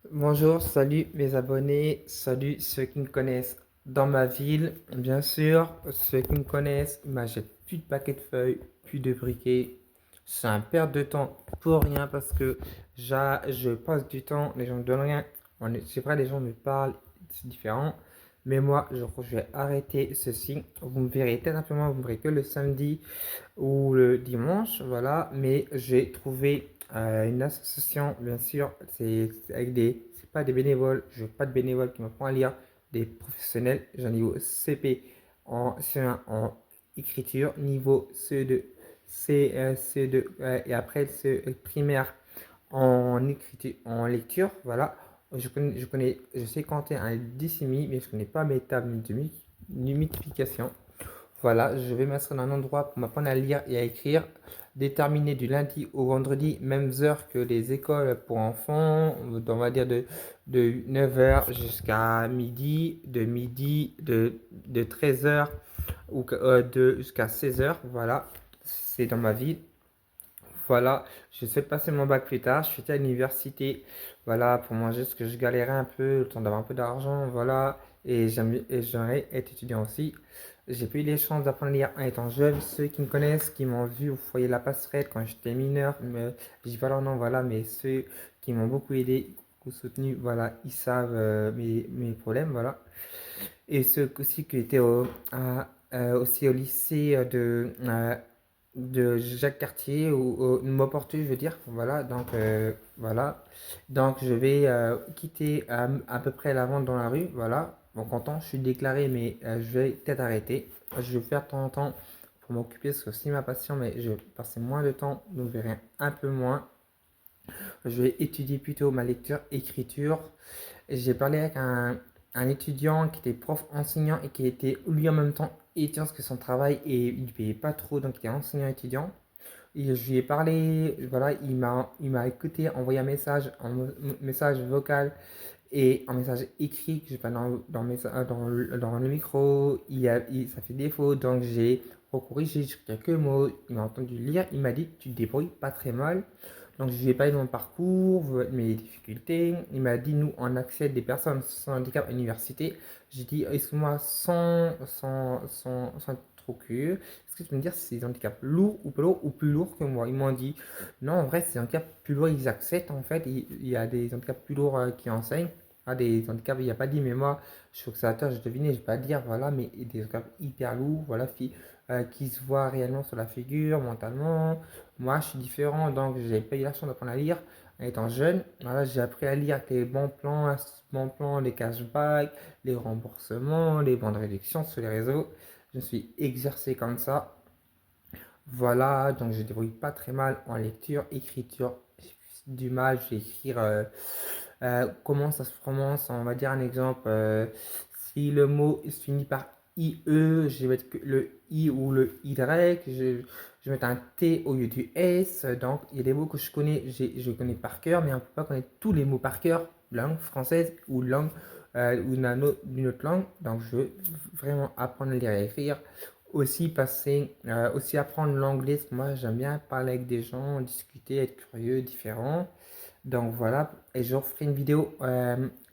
Bonjour, salut mes abonnés, salut ceux qui me connaissent dans ma ville. Bien sûr, ceux qui me connaissent, j'ai plus de paquets de feuilles, plus de briquets. C'est un perte de temps pour rien parce que je passe du temps, les gens me donnent rien. C'est vrai, les gens me parlent, c'est différent. Mais moi, je vais arrêter ceci. Vous me verrez peut-être un peu moins, vous me verrez que le samedi ou le dimanche, voilà. Mais j'ai trouvé une association, bien sûr, c'est avec c'est pas des bénévoles, je veux pas de bénévoles qui m'apprennent à lire, des professionnels. J'ai un niveau CP en C1 en écriture, niveau CE2, CE2 et après ce primaire en écriture, en lecture, voilà. Je sais compter un décimi, mais je connais pas mes tables de multiplication. Voilà, je vais m'asseoir dans un endroit pour m'apprendre à lire et à écrire, déterminé du lundi au vendredi, mêmes heures que les écoles pour enfants, on va dire de 9 heures jusqu'à midi, de 13 heures jusqu'à 16 heures. Voilà, c'est dans ma ville. Voilà, je sais passer mon bac plus tard. Je suis à l'université, voilà, pour manger ce que je galérais un peu, le temps d'avoir un peu d'argent, voilà. Et j'aimerais être étudiant aussi. J'ai pas eu les chances d'apprendre à lire en étant jeune. Ceux qui me connaissent, qui m'ont vu au foyer de la passerelle quand j'étais mineur, je dis pas leur nom, voilà, mais ceux qui m'ont beaucoup aidé, beaucoup soutenu, voilà, ils savent mes problèmes, voilà. Et ceux aussi qui étaient aussi au lycée de Jacques Cartier ou Mauportu, je veux dire. Voilà, donc voilà. Donc je vais quitter à peu près la vente dans la rue. Voilà. Bon, content, je suis déclaré, mais je vais peut-être arrêter. Je vais faire de temps en temps pour m'occuper, parce que c'est ma passion, mais je vais passer moins de temps, vous verrez un peu moins. Je vais étudier plutôt ma lecture, écriture. J'ai parlé avec un étudiant qui était prof enseignant et qui était lui en même temps étudiant parce que son travail et il ne payait pas trop, donc il était enseignant étudiant. Et je lui ai parlé, voilà, il m'a écouté, envoyé un message vocal et un message écrit que je pas dans le micro. Ça fait défaut, donc j'ai recorrigé sur quelques mots. Il m'a entendu lire, il m'a dit tu te débrouilles pas très mal. Donc je lui ai parlé de mon parcours, de mes difficultés. Il m'a dit nous on accepte des personnes sans handicap à l'université. J'ai dit excuse-moi sans être trop curieux. Est-ce que tu peux me dire si c'est des handicaps lourds ou pas lourds ou plus lourds que moi? Ils m'ont dit non, en vrai c'est des handicaps plus lourds, ils acceptent en fait. Il y a des handicaps plus lourds qui enseignent. Ah, des handicaps, il n'y a pas dit, mais moi je suis observateur, je devinais, je vais pas dire, voilà, mais des handicaps hyper lourds, voilà, qui se voient réellement sur la figure, mentalement. Moi, je suis différent, donc j'ai pas eu la chance d'apprendre à lire en étant jeune. Voilà, j'ai appris à lire avec les bons plans, les cashbacks, les remboursements, les bons de réduction sur les réseaux. Je me suis exercé comme ça. Voilà, donc je débrouille pas très mal en lecture, écriture. J'ai du mal, je vais écrire comment ça se prononce. On va dire un exemple. Si le mot se finit par IE, je vais mettre que le I ou le Y. Je vais mettre un T au lieu du S. Donc, il y a des mots que je connais, je connais par cœur, mais on ne peut pas connaître tous les mots par cœur, langue française ou langue ou d'une autre langue. Donc, je veux vraiment apprendre à lire et à écrire. Aussi apprendre l'anglais, parce que moi j'aime bien parler avec des gens, discuter, être curieux, différent. Donc voilà, et je referai une vidéo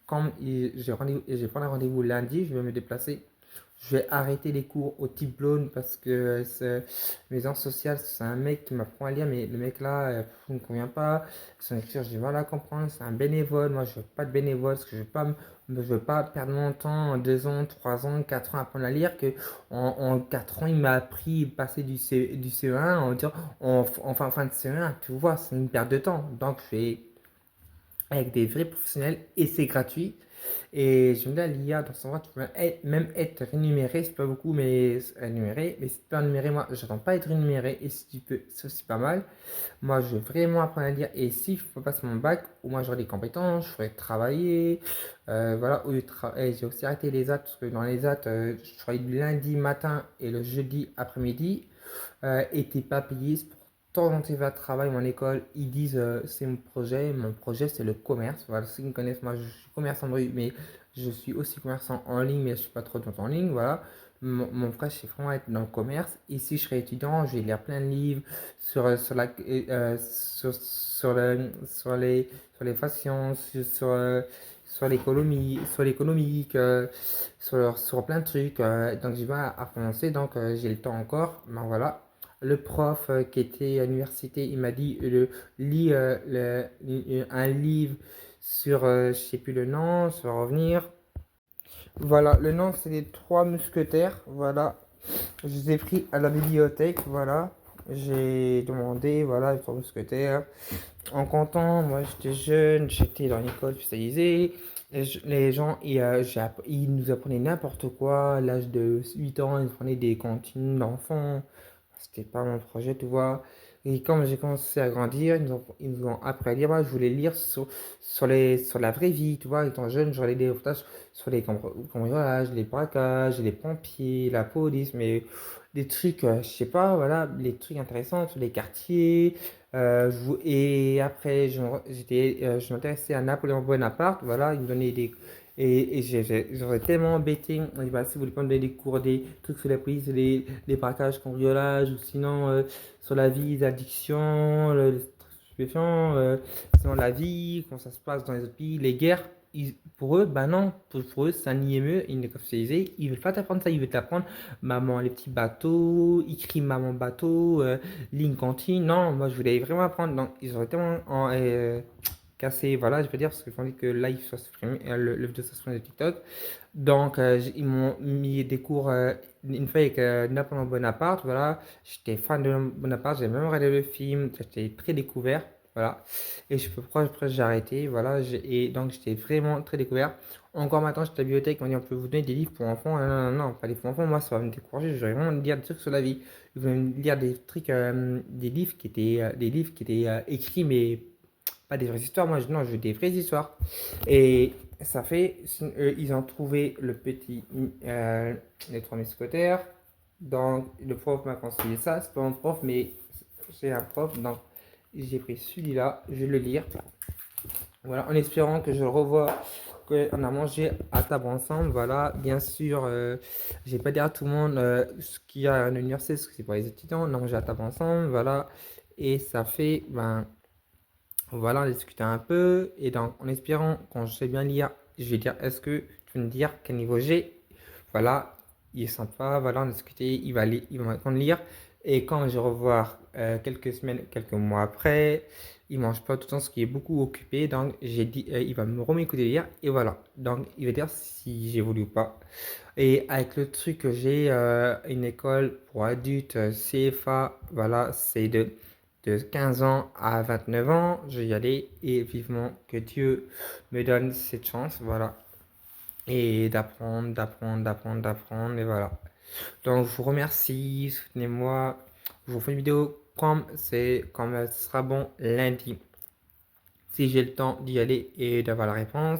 comme j'ai pris un rendez-vous lundi, je vais me déplacer. Je vais arrêter les cours au type Blown parce que mes ans sociales, c'est un mec qui m'apprend à lire, mais le mec là, il ne me convient pas. Son écriture, j'ai mal à comprendre. C'est un bénévole. Moi, je veux pas de bénévole parce que je veux pas perdre mon temps en 2 ans, 3 ans, 4 ans à apprendre à lire. Que en 4 ans, il m'a appris passer du CE1 en fin de CE1. Tu vois, c'est une perte de temps. Donc, je fais avec des vrais professionnels et c'est gratuit. Et je me dis, à l'IA, dans son droit, tu peux même être rémunéré, c'est pas beaucoup, mais rémunéré. Mais si tu peux rémunéré, moi, j'attends pas être rémunéré. Et si tu peux, c'est aussi pas mal. Moi, je veux vraiment apprendre à lire. Et si je peux passer mon bac, au moins j'aurai des compétences, je ferai travailler. Voilà, et j'ai aussi arrêté les AT, parce que dans les AT, je travaille du lundi matin et le jeudi après-midi. Et t'es pas payé, c'est pour t'orienter vers le travail. Mon école, ils disent c'est mon projet. Mon projet, c'est le commerce. Voilà, ceux qui me connaissent, moi, je suis commerçant de rue, mais je suis aussi commerçant en ligne, mais je suis pas trop en ligne. Voilà. mon frère, c'est vraiment être dans le commerce. Et si je serais étudiant, je vais lire plein de livres sur les fashions, sur l'économique, sur plein de trucs. Donc, je vais à commencer. Donc, j'ai le temps encore. Ben voilà. Le prof qui était à l'université, il m'a dit lis un livre sur, je sais plus le nom, ça va revenir. Voilà, le nom c'est les Trois Mousquetaires. Voilà, je les ai pris à la bibliothèque. Voilà, j'ai demandé, voilà, les Trois Mousquetaires. En comptant, moi j'étais jeune, j'étais dans l'école spécialisée. Les gens, ils nous apprenaient n'importe quoi. À l'âge de 8 ans, ils nous prenaient des cantines d'enfants. C'était pas mon projet, tu vois. Et quand j'ai commencé à grandir, ils nous ont appris à lire. Moi, je voulais lire sur la vraie vie, tu vois. Étant jeune, j'aurais des reportages sur les cambriolages, les braquages, les pompiers, la police, mais des trucs, je sais pas, voilà, les trucs intéressants sur les quartiers. Et après, je m'intéressais à Napoléon Bonaparte, voilà, il me donnait des. Et j'aurais tellement embêté. On dit, bah, si vous voulez pas me donner des cours, des trucs sur la police, les braquages, cambriolages, ou sinon sur la vie, l'addiction, les stupéfiants, sinon la vie, comment ça se passe dans les autres pays, les guerres. Pour eux, bah non, pour eux, c'est un IME, une école spécialisée. Ils veulent pas t'apprendre ça, ils veulent t'apprendre maman, les petits bateaux, écrit maman bateau, ligne cantine. Non, moi je voulais vraiment apprendre. Donc, ils auraient tellement cassé, voilà, je veux dire, parce que je dit que live soit supprimé, le vidéo soit supprimé de TikTok. Donc, ils m'ont mis des cours une fois avec Napoléon Bonaparte. Voilà, j'étais fan de Bonaparte, j'ai même regardé le film, j'étais très découvert. Voilà, et je peux pourquoi après j'ai arrêté. Voilà, et donc j'étais vraiment très découvert. Encore maintenant, j'étais à la bibliothèque, on m'a dit on peut vous donner des livres pour enfants. Non, non, non, pas des livres pour enfants, moi ça va me décourager. Je vais vraiment lire des trucs sur la vie. Je vais lire des trucs, des livres qui étaient écrits, mais pas des vraies histoires. Moi, non, je veux des vraies histoires. Et ça fait, ils ont trouvé les Trois Mousquetaires. Donc, le prof m'a conseillé ça. C'est pas mon prof, mais c'est un prof. Donc, j'ai pris celui-là. Je vais le lire. Voilà, en espérant que je le revois, qu'on a mangé à table ensemble. Voilà, bien sûr, je vais pas dire à tout le monde ce qu'il y a à l'université, parce que c'est pour les étudiants. On a mangé à table ensemble. Voilà, et ça fait, ben, voilà, on a discuté un peu. Et donc, en espérant quand je sais bien lire, je vais dire est-ce que tu veux me dire quel niveau j'ai? Voilà, il est sympa. Voilà, on a discuté. Il va maintenant lire. Et quand je vais revoir quelques semaines, quelques mois après, il mange pas tout le temps, ce qui est beaucoup occupé. Donc, j'ai dit, il va me remettre lire. Et voilà. Donc, il va dire si j'évolue ou pas. Et avec le truc que j'ai une école pour adultes CFA, voilà, c'est de 15 ans à 29 ans, je vais y aller et vivement que Dieu me donne cette chance, voilà. Et d'apprendre, et voilà. Donc, je vous remercie, soutenez-moi. Je vous fais une vidéo comme ce sera bon lundi. Si j'ai le temps d'y aller et d'avoir la réponse.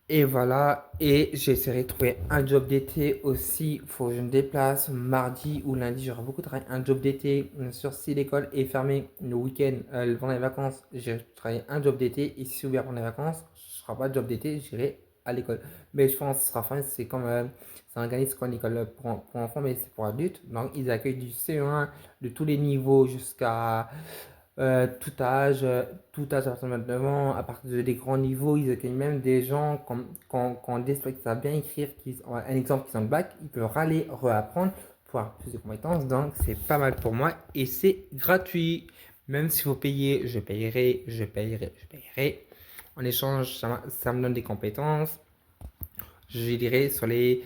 Et voilà, et j'essaierai de trouver un job d'été aussi. Il faut que je me déplace mardi ou lundi. J'aurai beaucoup de travail. Un job d'été, bien sûr, si l'école est fermée le week-end, pendant les vacances, j'irai travailler un job d'été. Et si c'est ouvert pendant les vacances, ce ne sera pas de job d'été, j'irai à l'école. Mais je pense que ce sera fin. C'est comme c'est un organisme comme l'école pour enfants, mais c'est pour adultes. Donc, ils accueillent du CE1 de tous les niveaux jusqu'à tout âge, à partir de 29 ans, à partir des grands niveaux, ils accueillent même des gens quand des qui savent bien écrire, un exemple qui sont le bac, ils peuvent râler, reapprendre pour avoir plus de compétences. Donc c'est pas mal pour moi et c'est gratuit. Même si vous payez, je payerai. En échange, ça me donne des compétences. Je dirais sur les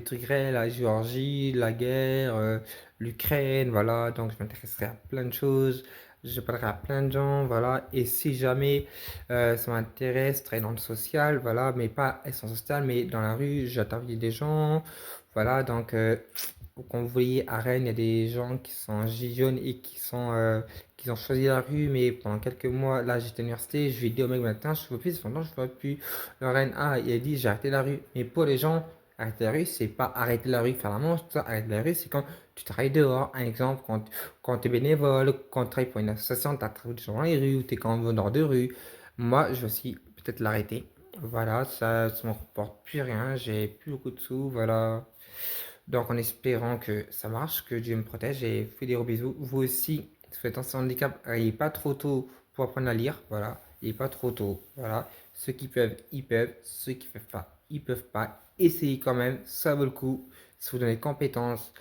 trucs réels, la Géorgie, la guerre, l'Ukraine, voilà. Donc, je m'intéresserai à plein de choses. Je parlerai à plein de gens, voilà. Et si jamais ça m'intéresse, très dans le social, voilà, mais pas essence sociale, mais dans la rue, j'interviewe des gens, voilà. Donc, comme vous voyez, à Rennes, il y a des gens qui sont en gilets jaunes et qui ont choisi la rue, mais pendant quelques mois, là, j'étais à l'université, je lui ai dit au mec matin, je ne veux plus, cependant, je ne veux plus. Lorraine, il a dit, j'ai arrêté la rue. Mais pour les gens, arrêter la rue, c'est pas arrêter la rue, faire la manche, tout ça. Arrêter la rue, c'est quand tu travailles dehors. Un exemple, quand tu es bénévole, quand tu travailles pour une association, tu as travaillé des gens dans les rues, ou tu es quand même dehors de rue. Moi, je vais aussi peut-être l'arrêter. Voilà, ça ne me rapporte plus rien, j'ai plus beaucoup de sous, voilà. Donc en espérant que ça marche, que Dieu me protège et vous fais des gros bisous. Vous aussi, si vous êtes en handicap, il n'est pas trop tôt pour apprendre à lire, voilà. Il n'est pas trop tôt, voilà. Ceux qui peuvent, ils peuvent. Ceux qui ne peuvent pas, ils peuvent pas. Essayez quand même, ça vaut le coup. Ça vous donne des compétences.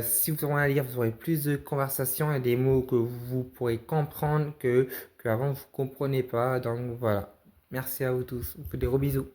Si vous apprenez à lire, vous aurez plus de conversations et des mots que vous pourrez comprendre que qu'avant vous ne comprenez pas. Donc voilà. Merci à vous tous. Je vous fais des gros bisous.